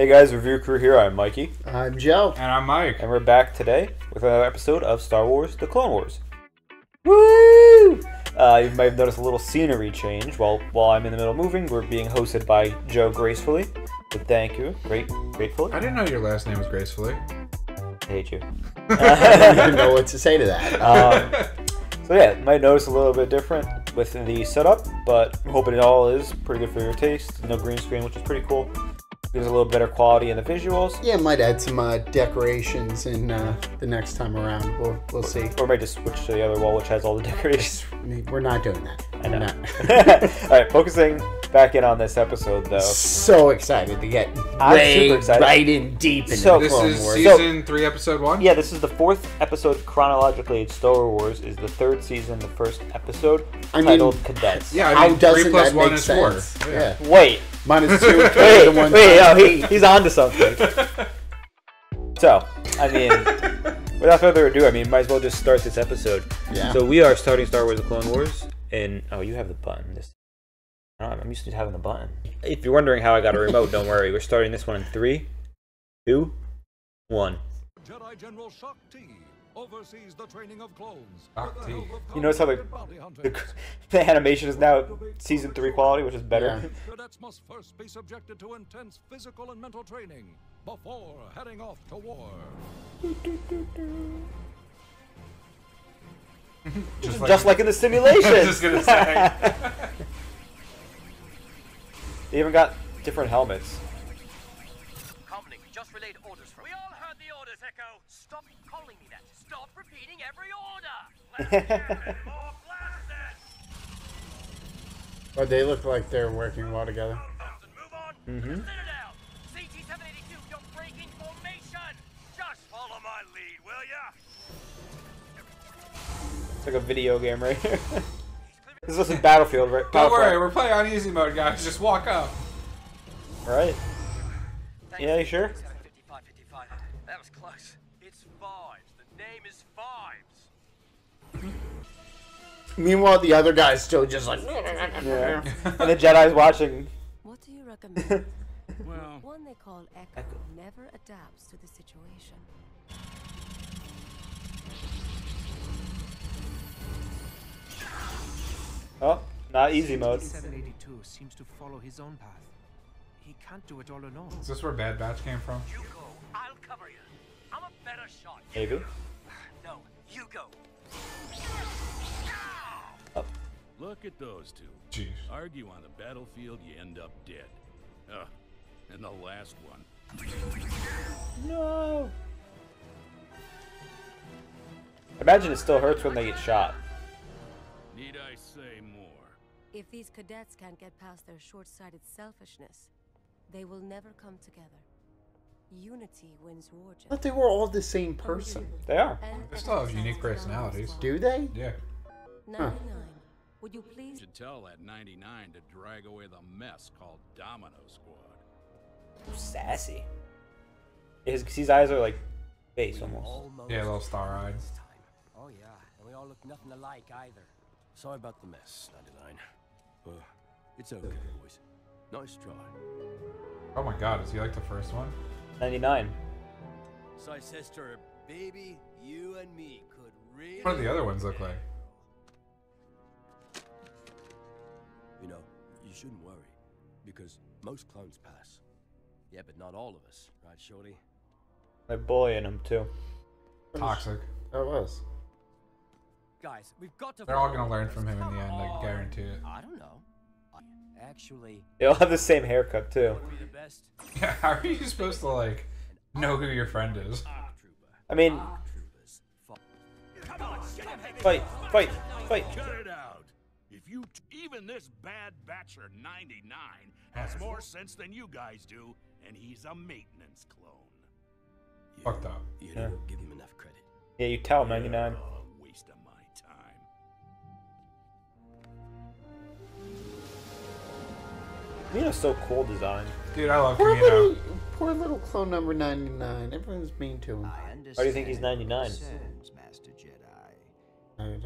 guys, Review Crew here. I'm Mikey. I'm Joe. And I'm Mike. And we're back today with another episode of Star Wars The Clone Wars. Woo! You might have noticed a little scenery change. While I'm in the middle of moving, we're being hosted by Joe gracefully. So thank you. Gratefully. I didn't know your last name was Gracefully. I hate you. I don't even know what to say to that. So yeah, you might notice a little bit different with the setup, but I'm hoping it all is pretty good for your taste. No green screen, which is pretty cool. Gives a little better quality in the visuals. Yeah, might add some decorations in the next time around. We'll see. Or might just switch to the other wall, which has all the decorations. We're not doing that. I know. Alright, focusing back in on this episode, though. So excited to get right in deep into So, the Clone This is Wars. season 3, episode 1? Yeah, this is the 4th episode chronologically. Star Wars is the 3rd season, the 1st episode, titled Cadets. Yeah, I How mean, 3 doesn't plus that 1 make is sense? 4. Yeah. Wait. Minus 2. He's on to something. So, I mean, without further ado, might as well just start this episode. Yeah. So we are starting Star Wars: The Clone Wars, and you have the button. I'm used to having the button. If you're wondering how I got a remote, don't worry. We're starting this one in 3, 2, 1. Jedi General Shock T oversees the training of clones. Shock T. You notice how the animation is now season 3 quality, which is better. Yeah. Cadets must first be subjected to intense physical and mental training before heading off to war. Just like in the simulation. I was just gonna say. They even got different helmets. Comlink, just relayed orders from... We all heard the orders, Echo! Stop calling me that! Stop repeating every order! Let's get more blasted! But they look like they're working well together. Move on! Mm-hmm. Citadel! CT-782, don't break in formation! Just follow my lead, will ya? It's like a video game right here. This is like Battlefield, right? Don't worry, we're playing on easy mode, guys. Just walk up. Right. Yeah, you sure? 55. That was close. It's Fives. The name is Fives. Meanwhile, the other guy's still just like... Yeah. And the Jedi's watching. What do you recommend? Well, One they call Echo never adapts to the situation. Oh, not easy mode. 782 seems to follow his own path. He can't do it all alone. Is this where Bad Batch came from? You go. I'll cover you. I'm a better shot. Maybe. No, you go. Look at those two. Jeez. Argue on the battlefield, you end up dead. And the last one. No. Imagine it still hurts when they get shot. Need I say more? If these cadets can't get past their short-sighted selfishness, they will never come together. Unity wins war. But they were all the same person. They are. They still have unique personalities. Do they? Yeah. 99. Would you please? Should tell that 99 to drag away the mess called Domino Squad. Sassy. His eyes are like face almost. Yeah, a little star-eyed. Oh yeah, and we all look nothing alike either. Sorry about the mess, 99. It's okay, boys. Nice try. Oh my god, is he like the first one? 99. So I says to her, baby, you and me could really... What do the other ones look like? You know, you shouldn't worry, because most clones pass. Yeah, but not all of us, right, Shorty? They're bullying him too. Toxic. That was. Guys, we've got to... They're all gonna learn from him in the end, I guarantee it. I don't know. Actually... They all have the same haircut too. Would be the best. Yeah, how are you supposed to, like, know who your friend is? I mean, Come on, fight. Cut it out. If you... even this bad batcher 99 has more sense than you guys do, and he's a maintenance clone. Fucked up. You don't give him enough credit. Yeah, you tell him 99. A waste of my time. Kamino's so cool design. Dude, I love Poor Camino. little clone number 99. Everyone's mean to him. Why do you think he's 99? Master Jedi. I have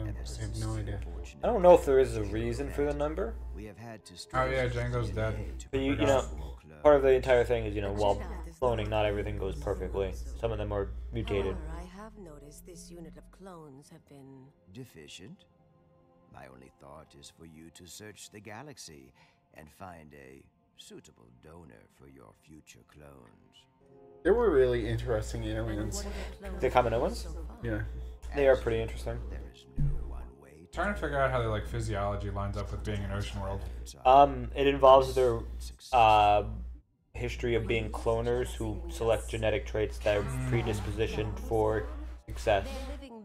no idea. I don't know if there is a reason for the number. We have had to Oh yeah, Django's dead. But you know, part of the entire thing is, you know, while cloning, not everything goes perfectly. Some of them are mutated. However, I have noticed this unit of clones have been deficient. My only thought is for you to search the galaxy and find a suitable donor for your future clones. They were really interesting aliens. The Kamino ones? Yeah. They are pretty interesting. There is no one way to Trying to figure out how their like physiology lines up with being an ocean world. It involves their history of being cloners who select genetic traits that are predispositioned for success.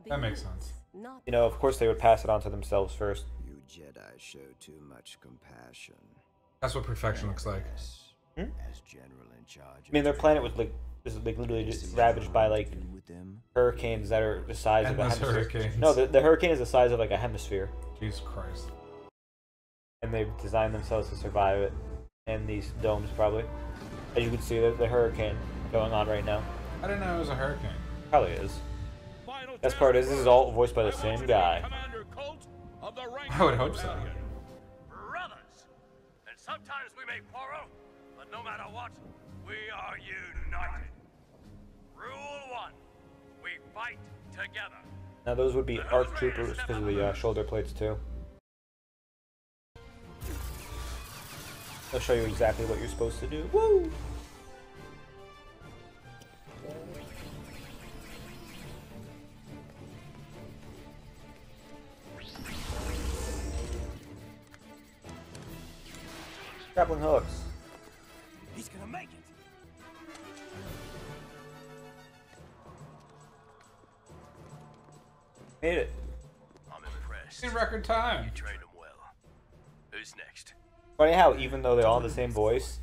That makes sense. You know, of course they would pass it on to themselves first. You Jedi show too much compassion. That's what perfection looks like. As general in charge. I mean, their planet was literally just ravaged by like with them. hurricanes that are the size of a Endless hemisphere. hurricanes. No, the hurricane is the size of like a hemisphere, Jesus Christ. and they've designed themselves to survive it. And these domes probably, as you can see, the hurricane going on right now. I didn't know it was a hurricane. Probably is. Best part is this is all voiced by the same guy. I would hope so. Brothers! And sometimes we may quarrel, but no matter what, we are united. Rule 1. We fight together. Now those would be ARC troopers because of the shoulder plates too. They'll show you exactly what you're supposed to do. Woo! Grappling hooks. He's gonna make it. Made it. I'm impressed. In record time. You trained him well. Who's next? Funny how even though they all have the same voice,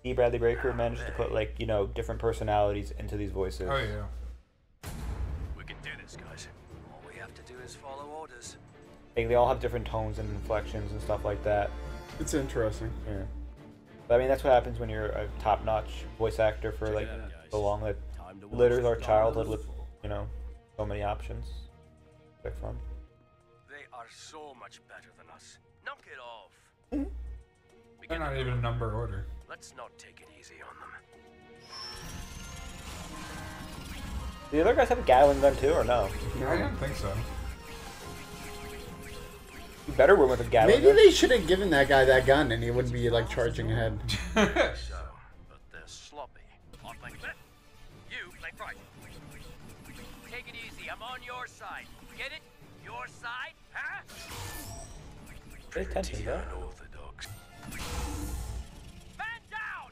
D. Bradley Baker managed to put like, you know, different personalities into these voices. Oh yeah. We can do this, guys. All we have to do is follow orders. Like, they all have different tones and inflections and stuff like that. It's interesting. Yeah. But I mean, that's what happens when you're a top-notch voice actor for like so long that litters our childhood with, you know, so many options. Pick from. They are so much better than us. Knock it off. We They're get not the even in number order. Let's not take it easy on them. Do the other guys have a Gatling gun too, or no? I didn't think so. You better win with a Gatling Maybe gun. they should have given that guy that gun and he wouldn't be like charging ahead. So, but they're sloppy. I'll play left. You play right. Take it easy. I'm on your side. Get it? Your side? Huh? Pay attention, bro. Unorthodox. Man down!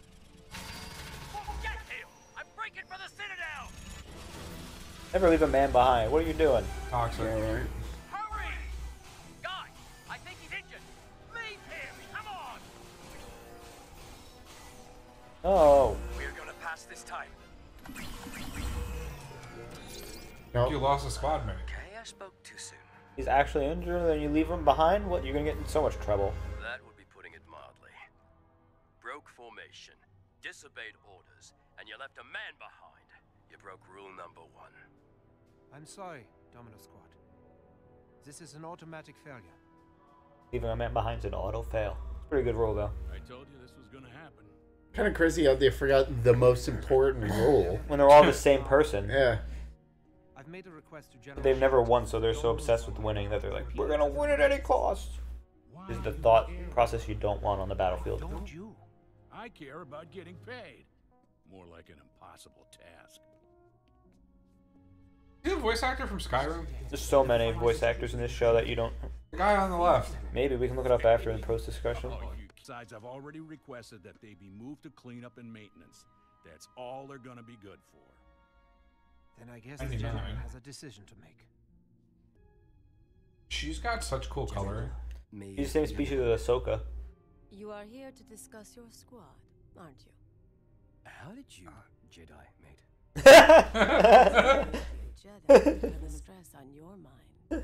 Get him! I'm breaking for the Citadel! Never leave a man behind. What are you doing? Toxic. Yeah, right. Hurry! Guy, I think he's injured. Leave him! Come on! Oh. We're gonna pass this time. Nope. You lost a squad mate. Okay, I spoke too soon. He's actually injured and then you leave him behind? What? You're gonna get in so much trouble. That would be putting it mildly. Broke formation, disobeyed orders, and you left a man behind. You broke rule number 1. I'm sorry, Domino Squad. This is an automatic failure. Leaving a man behind is an auto fail. It's a pretty good rule though. I told you this was gonna happen. Kind of crazy how they forgot the most important role. When they're all the same person. Yeah. I've made a request to General. But they've never won, so they're so obsessed with winning that they're like, we're gonna win at any cost. This is the thought process you don't want on the battlefield. Don't you? I care about getting paid. More like an impossible task. You the voice actor from Skyrim? There's so many voice actors in this show that you don't... The guy on the left. Maybe we can look it up after in the post discussion. Besides, I've already requested that they be moved to cleanup and maintenance. That's all they're gonna be good for. Then I guess the 99. general has a decision to make. She's got such cool color. He's the same species as Ahsoka. You are here to discuss your squad, aren't you? How did you, Jedi, mate? Jedi, put the stress on your mind.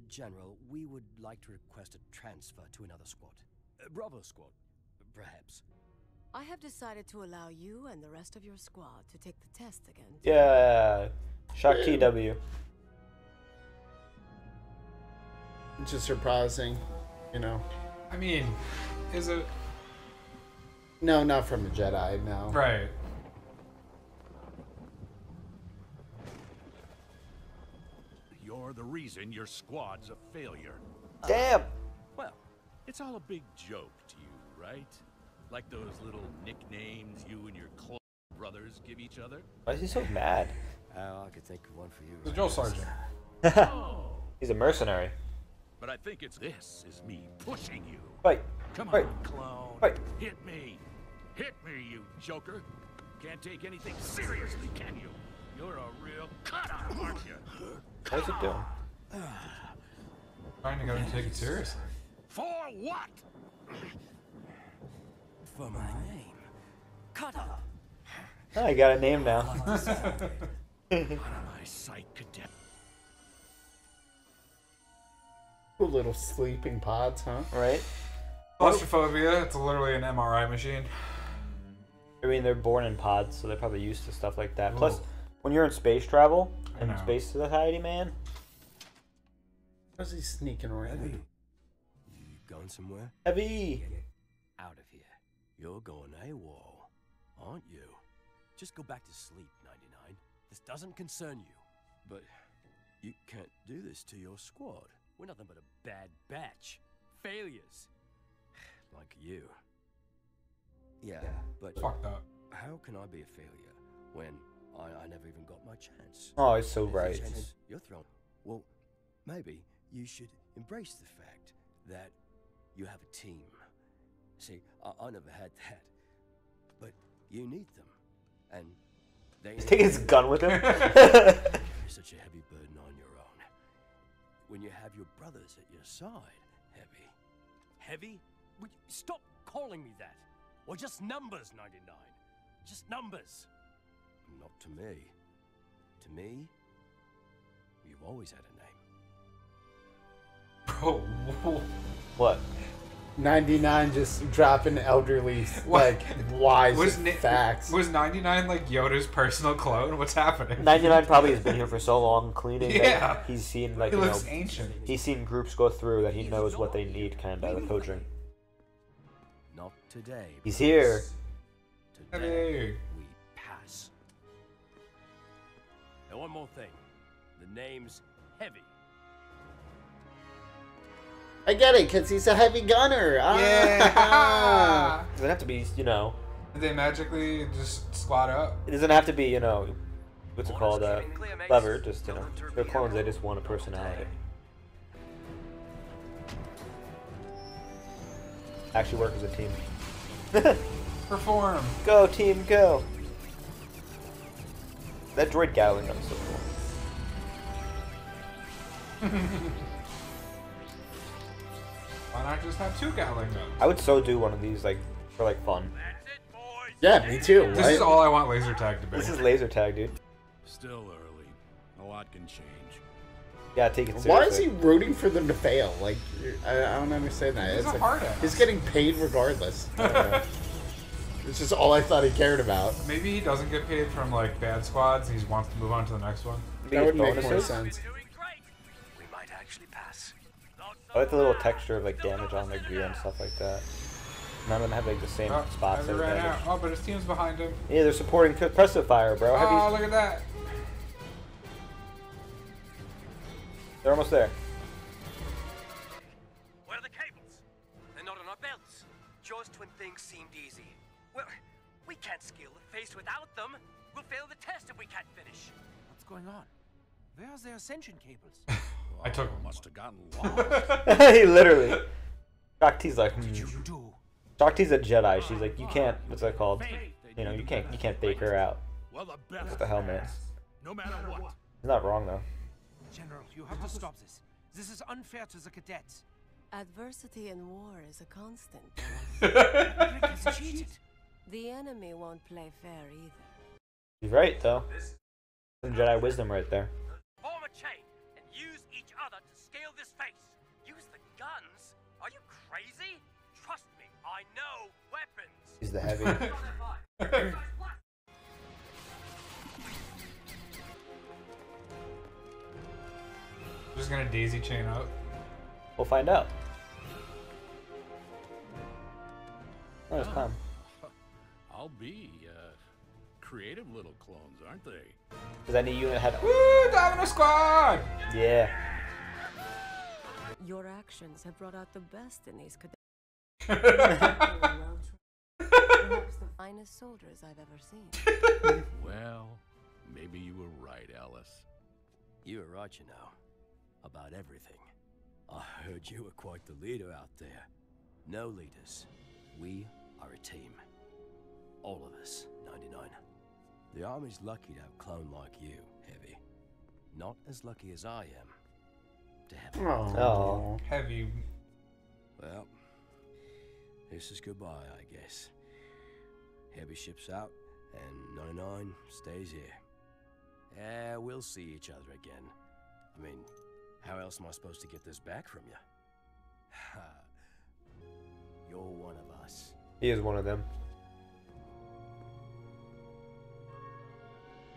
General, we would like to request a transfer to another squad. Bravo squad, perhaps. I have decided to allow you and the rest of your squad to take the test again. Yeah. Shock TW. Which is surprising, you know. I mean, is it? No, not from a Jedi, no. Right. You're the reason your squad's a failure. Damn. Well, it's all a big joke to you, right? Like those little nicknames you and your clone brothers give each other? Why is he so mad? I could think of one for you. The drill sergeant. He's a mercenary. But I think this is me pushing you. Fight. Come Fight. on, clone. Fight. Hit me. Hit me, you joker. Can't take anything seriously, can you? You're a real cut-up, aren't you? What is he doing? Trying to get him to take it seriously. For what? For my name. Cut up. Oh, you got a name now. Out of my sight, cadet. Cool little sleeping pods, huh? Right? Claustrophobia, it's literally an MRI machine. I mean, they're born in pods, so they're probably used to stuff like that. Plus, Ooh. when you're in space travel, I in know. Space Society, man. How's he sneaking around? You going somewhere? Heavy! Out of here. You're going AWOL, aren't you? Just go back to sleep, 99. This doesn't concern you. But you can't do this to your squad. We're nothing but a bad batch. Failures. Like you. Yeah, but Fucked up. how can I be a failure when I never even got my chance? Oh, he's so There's a right. chance you're thrown. Well, maybe you should embrace the fact that you have a team. See, I never had that, but you need them, and they. He's taking his gun with him. You're such a heavy burden on your own. When you have your brothers at your side, heavy. Heavy? Would you stop calling me that. Or just numbers, 99. Just numbers. Not to me. To me, you've always had a name. Bro, What? 99 just dropping elderly, like, wise facts. Was 99 like Yoda's personal clone? What's happening? 99 probably has been here for so long cleaning Yeah. that he's seen, like, He you know, looks ancient. he's seen groups go through that he knows what they need, kind of, the coaching. Not today. He's here. Today, Hey. we pass. And one more thing. The name's Heavy. I get it, because he's a heavy gunner. Ah. Yeah. It doesn't have to be, you know, Did they magically just squat up? it doesn't have to be, you know, what's it called, clever, just, you know, they're clones, they just want a personality. Actually work as a team. Perform. Go, team, go! That droid Gatling gun is so cool. Why not just have two Gatling guns? I would so do one of these, like, for, like, fun. That's it, boys. Yeah, me too. This is all I want laser tag to be. This is laser tag, dude. Still early. A lot can change. Yeah, take it seriously. Why is he rooting for them to fail? Like, I don't understand that. He's It's a like, hard ass. he's getting paid regardless. I don't know. It's just all I thought he cared about. Maybe he doesn't get paid from like bad squads. He wants to move on to the next one. Maybe That would it's make more bonuses? sense. Doing great. We might actually pass. Not I like the little bad. texture of, like, damage on their gear and stuff like that. None of them have, like, the same Oh, spots Heavy as ran damage. out. Oh, but his team's behind him. Yeah, they're supporting suppressive fire, bro. Oh, Heavy's- look at that. They're almost there. Where are the cables? They're not on our belts. Just when things seemed easy. Well, we can't scale the face without them. We'll fail the test if we can't finish. What's going on? Where's the ascension cables? I took him. Must have gotten lost. He literally. Shakti's like, You do. Shakti's a Jedi. She's like, you can't. What's that called? You know, you can't fake her out. Well, the best. What the hell, man? No matter what. He's not wrong though. General, you have to stop this. This is unfair to the cadets. Adversity in war is a constant. Rick has cheated. The enemy won't play fair either. He's right though. Some Jedi wisdom right there. Form a chain and use each other to scale this face. Use the guns? Are you crazy? Trust me, I know weapons. He's the heavy. Just gonna daisy chain up. We'll find out. Oh, it's calm. I'll be, creative little clones, aren't they? Because any unit had... Woo! Domino Squad! Yeah. Your actions have brought out the best in these cadets. Perhaps the finest soldiers I've ever seen. Well, maybe you were right, Alice. You were right, you know. About everything. I heard you were quite the leader out there. No leaders. We are a team. All of us, 99. The Army's lucky to have a clone like you, Heavy. Not as lucky as I am to have you. Oh. Heavy. Well, this is goodbye, I guess. Heavy ships out, and 99 stays here. Yeah, we'll see each other again. I mean, how else am I supposed to get this back from you? You're one of us. He is one of them.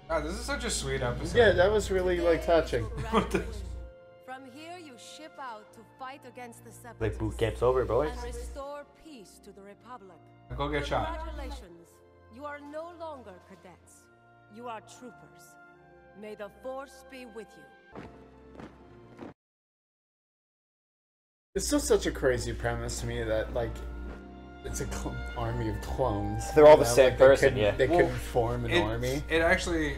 God, this is such a sweet episode. Yeah, that was really like touching. From here, you ship out to fight against the Separatists. Like boot camp's over, boys. And restore peace to the Republic. Go get shot. Congratulations. You are no longer cadets. You are troopers. May the Force be with you. It's still such a crazy premise to me that, like, it's a army of clones. They're all the same person, they yeah. They couldn't form an army. It actually...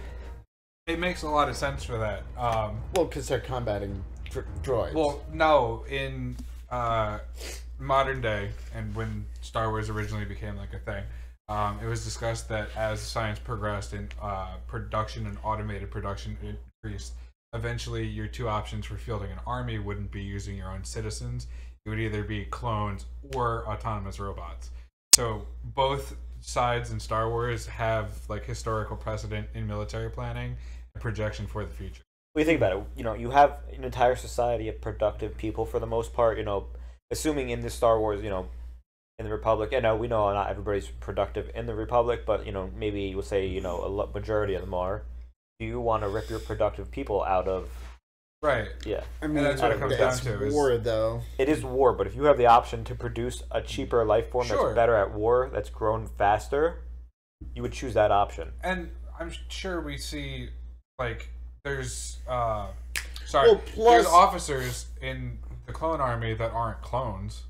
It makes a lot of sense for that. Well, because they're combating droids. Well, no, in modern day, and when Star Wars originally became like a thing, it was discussed that as science progressed and production and automated production increased, eventually your two options for fielding an army wouldn't be using your own citizens. It would either be clones or autonomous robots. So both sides in Star Wars have like historical precedent in military planning and projection for the future. When you think about it, you know, you have an entire society of productive people for the most part, you know, assuming in the Star Wars, you know, in the Republic, and we know not everybody's productive in the Republic, but, you know, maybe we'll say, you know, a majority of them are. Do you want to rip your productive people out of... Right. Yeah. I mean, that's what it comes down to. War, though. It is war, but if you have the option to produce a cheaper life form that's better at war, that's grown faster, you would choose that option. And I'm sure we see, like, there's, there's officers in the clone army that aren't clones.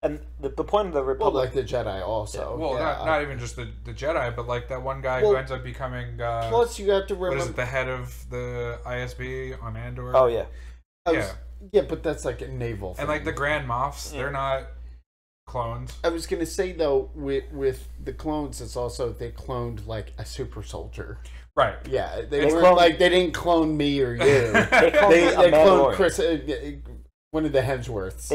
And the point of the Republic... Well, like the Jedi also. Yeah. Well, not even just the Jedi, but like that one guy who ends up becoming... plus, you have to remember... What is it, the head of the ISB on Andor? Oh, yeah. Yeah, but that's like a naval thing. And like the Grand Moffs, they're not clones. I was going to say, though, with the clones, it's also they cloned like a super soldier. Right. Yeah, they didn't clone me or you. they cloned Chris... one of the Hemsworths,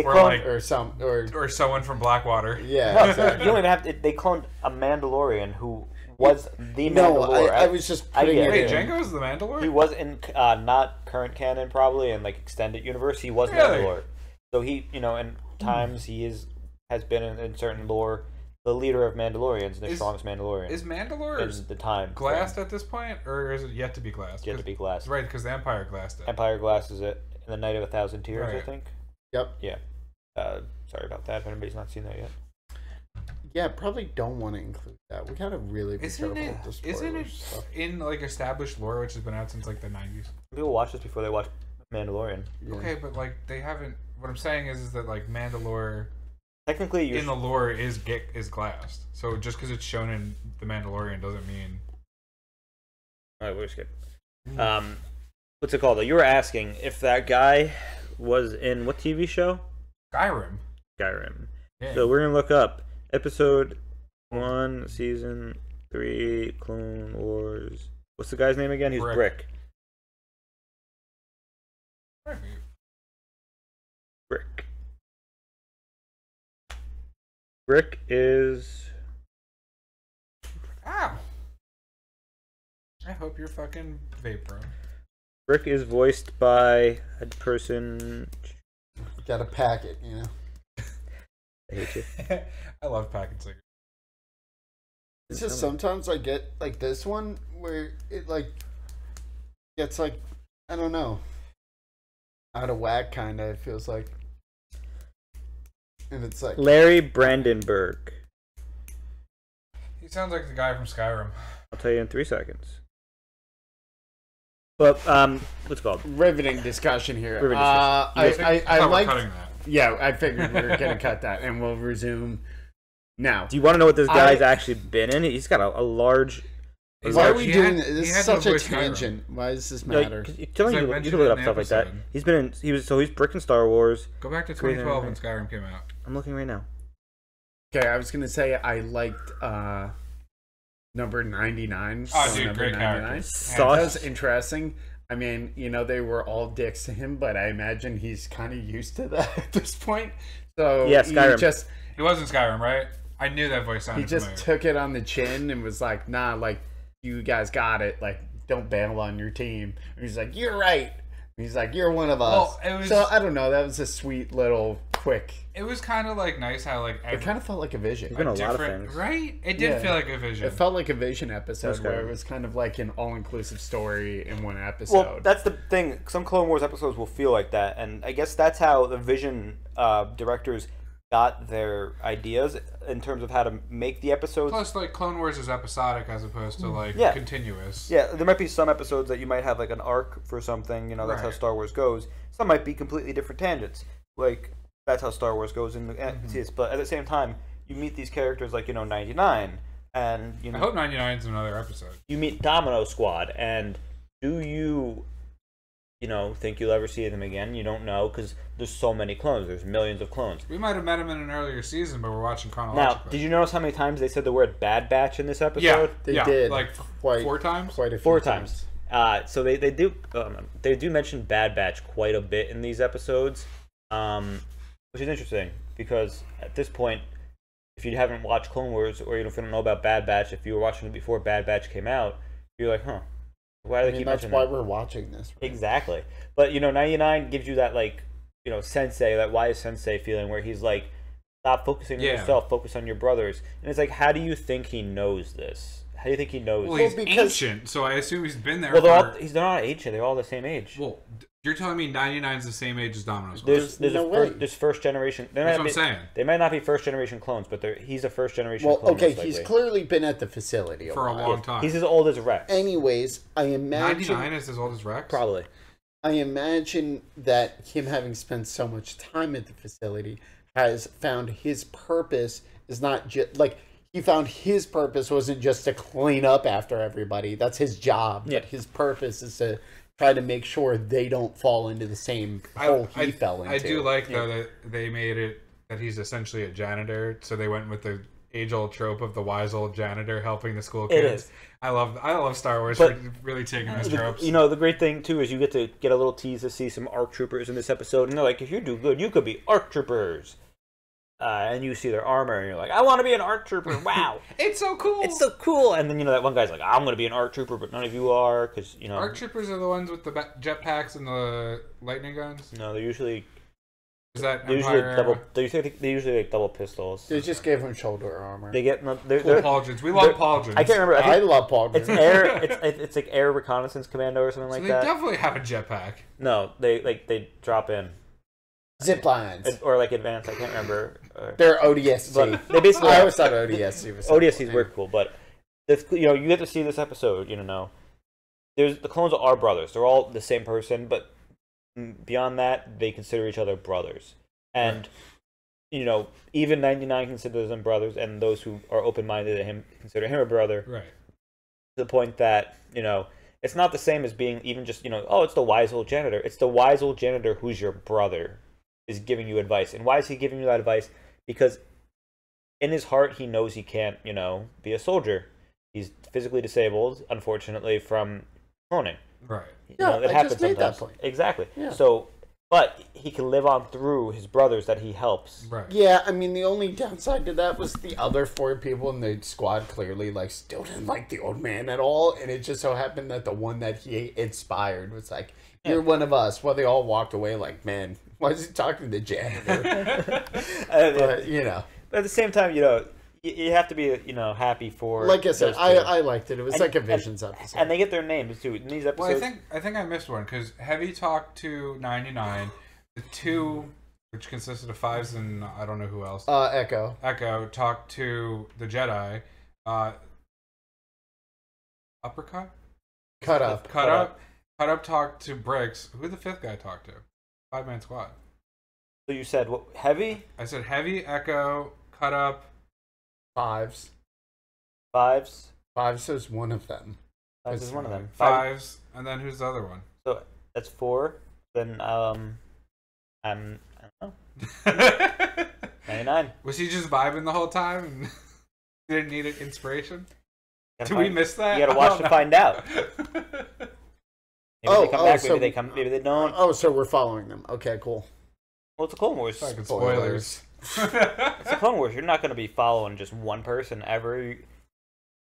or someone from Blackwater. Yeah, no, exactly. You don't even have to. They cloned a Mandalorian who was the Mandalorian. I was just putting it in. Jango's the Mandalorian. He was in not current canon, probably in like extended universe. He was Mandalorian. So he, you know, in times he has been in certain lore the leader of Mandalorians, the strongest Mandalorian. Is Mandalore in the time glassed at this point, or is it yet to be glassed? Yet to be glassed. Right, because the Empire glassed it. Empire glasses it. In the Night of 1,000 Tears, I think. Yep. Yeah. Sorry about that if anybody's not seen that yet. Yeah, probably don't want to include that. We gotta really be careful with the spoilers. Isn't it in like established lore, which has been out since like the 90s? People watch this before they watch Mandalorian. Yeah. Okay, but like they haven't. What I'm saying is that like Mandalore, technically, in the lore is glassed. So just because it's shown in the Mandalorian doesn't mean. All right, we're skip. What's it called though? You were asking if that guy was in what TV show? Skyrim. Yeah. So we're gonna look up episode 1, season 3, Clone Wars. What's the guy's name again? He's Brick. Brick is... Ow! I hope you're fucking vape, bro. Brick is voiced by a person... Gotta pack it, you know? I hate you. I love packet cigarettes. It's just sometimes I get like this one where it like gets like, I don't know, out of whack kind of, it feels like. And it's like Larry Brandenburg. He sounds like the guy from Skyrim. I'll tell you in 3 seconds. But what's it called? Riveting discussion here. Riveting discussion. I like. Cutting that. Yeah, I figured we were gonna cut that, and we'll resume now. Do you want to know what this guy's actually been in? He's got a large. Why are we doing this? This is such a tangent. Why does this matter? You can look up stuff like that. He's been in. He's bricking Star Wars. Go back to 2012 when Skyrim came out. I'm looking right now. Okay, I was gonna say I liked number 99. Oh, dude, great character. That was interesting. I mean, you know, they were all dicks to him, but I imagine he's kind of used to that at this point. So yeah, Skyrim. He was in Skyrim, right? I knew that voice sounded familiar. He just took it on the chin and was like, nah, like, you guys got it. Like, don't bail on your team. And he's like, you're right. And he's like, you're one of us. Well, so, I don't know. That was a sweet little quick. It was kind of like nice how like it kind of felt like a Vision. There's been a lot of things, right? It did feel like a Vision. It felt like a Vision episode where it was kind of like an all-inclusive story in one episode. Well, that's the thing. Some Clone Wars episodes will feel like that, and I guess that's how the Vision directors got their ideas in terms of how to make the episodes. Plus, like Clone Wars is episodic as opposed to like continuous. Yeah, there might be some episodes that you might have like an arc for something. You know, that's how Star Wars goes. Some might be completely different tangents. Like. That's how Star Wars goes in the but at the same time, you meet these characters like 99, and I hope 99 is another episode. You meet Domino Squad, and do you think you'll ever see them again? You don't know because there's so many clones. There's millions of clones. We might have met them in an earlier season, but we're watching chronologically. Now, did you notice how many times they said the word Bad Batch in this episode? Yeah, they did like 4 times. Quite a few 4 times. So they do mention Bad Batch quite a bit in these episodes. Which is interesting because at this point, if you haven't watched Clone Wars or if you don't know about Bad Batch, if you were watching it before Bad Batch came out, you're like, huh, why do they keep mentioning that? That's why we're watching this. Right? Exactly. But 99 gives you that sensei, that wise sensei feeling where he's like, stop focusing on yourself, focus on your brothers. And it's like, how do you think he knows this? How do you think he knows? Well, he's ancient, so I assume he's been there. Well, they're not ancient; they're all the same age. Well, you're telling me 99 is the same age as Domino Squad? There's first generation. That's what I'm saying. They might not be first generation clones, but he's a first generation. Well, clone, okay, he's clearly been at the facility for a long time. He's as old as Rex. Anyways, I imagine 99 is as old as Rex. Probably. I imagine that him having spent so much time at the facility has found his purpose is not just like. He found his purpose wasn't just to clean up after everybody. That's his job. Yeah. But his purpose is to try to make sure they don't fall into the same hole he fell into. I do like, though, that they made it that he's essentially a janitor. So they went with the age-old trope of the wise old janitor helping the school kids. It is. I love Star Wars for really taking those tropes. The great thing, too, is you get to get a little tease to see some ARC troopers in this episode. And they're like, if you do good, you could be ARC troopers. And you see their armor, and you're like, I want to be an ARC trooper. Wow. It's so cool. It's so cool. And then, that one guy's like, I'm going to be an ARC trooper, but none of you are, because, ARC troopers are the ones with the jetpacks and the lightning guns? No, they're usually... Is that They usually like double pistols. They just gave him shoulder armor. They get... They're pauldrons. We love pauldrons. I can't remember. I love pauldrons. It's air... It's like air reconnaissance commando or something like that. They definitely have a jetpack. No, they drop in. Zip lines. Or like advanced, I can't remember. They're ODST. But they basically... I always thought ODST was... ODSTs were cool, but... you get to see this episode, the clones are brothers. They're all the same person, but beyond that, they consider each other brothers. And, even 99 considers them brothers, and those who are open-minded to him consider him a brother. Right. To the point that, it's not the same as being even just, it's the wise old janitor. It's the wise old janitor who's your brother is giving you advice. And why is he giving you that advice? Because in his heart, he knows he can't, be a soldier. He's physically disabled, unfortunately, from cloning. Right. It happens just made sometimes. That point. Exactly. Yeah. So, but he can live on through his brothers that he helps. Right. Yeah, I mean, the only downside to that was the other 4 people in the squad clearly, still didn't like the old man at all, and it just so happened that the one that he inspired was like, you're one of us. Well, they all walked away like, man, why is he talking to the janitor? But, But at the same time, you have to be, happy for... Like I said, I liked it. It was like a Visions episode. And they get their names, too, in these episodes. Well, I think I missed one, because Heavy talked to 99. The which consisted of Fives and I don't know who else. Echo. Echo talked to the Jedi. Uppercut? Cut up. Cut up talked to Bricks. Who did the fifth guy talk to? 5-man squad. So you said what? Heavy? I said Heavy, Echo, Cut Up. Fives. Fives? Fives is one of them. Fives is one of them. Fives, and then who's the other one? So that's 4. Then I don't know. 99. Was he just vibing the whole time and didn't need an inspiration? Did We we miss that? You gotta watch to find out. Maybe they come back, so, maybe they come, maybe they don't. Oh, so we're following them. Okay, cool. Well, it's a Clone Wars. Fucking spoilers. It's a Clone Wars. You're not going to be following just one person ever. You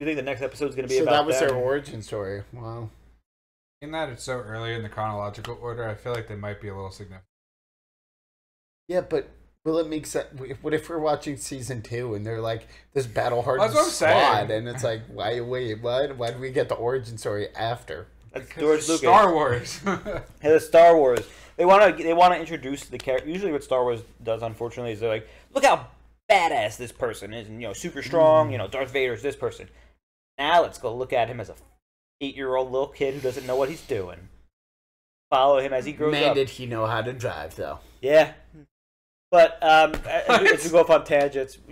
think the next episode is going to be So about that was them? their origin story. Wow. In that it's so early in the chronological order, I feel like they might be a little significant. Yeah, but will it make sense? What if we're watching season 2 and they're like this battle-hardened That's what I'm squad, saying. and it's like, wait, what? Why did we get the origin story after? That's Because George it's Lucas. Star Wars. Hey, the Star Wars. They want to introduce the character. Usually, what Star Wars does, unfortunately, is they're like, look how badass this person is, and super strong. Darth Vader's this person. Now let's go look at him as a 8-year-old little kid who doesn't know what he's doing. Follow him as he grows Man, up. did he know how to drive, though? Yeah. But as we go off on tangents, What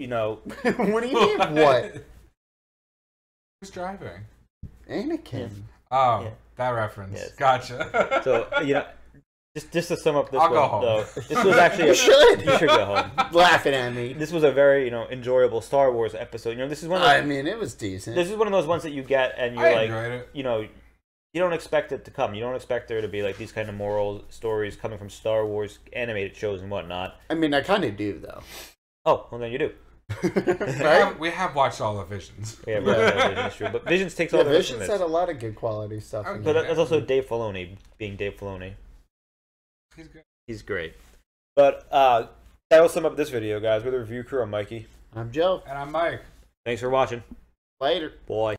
do you mean, what? Who's driving? Anakin. Oh, Yeah. that reference. Yes. Gotcha. So just to sum up this I'll one, go home. though, this was actually You should. You should go home. Laughing at me. This was a very enjoyable Star Wars episode. This is one of those, I mean, it was decent. this is one of those ones that you get and you're I like, enjoyed it. you don't expect it to come. You don't expect there to be like these kind of moral stories coming from Star Wars animated shows and whatnot. I mean, I kind of do, though. Oh, well then you do. Right? We have watched all the Visions. Yeah, that's true. But Visions takes all the Visions risks. had a lot of good quality stuff. Oh, in But there. that's also Dave Filoni being Dave Filoni. He's good. He's great. But that will sum up this video, guys. We're the review crew. I'm Mikey. I'm Joe. And I'm Mike. Thanks for watching. Later. Boy.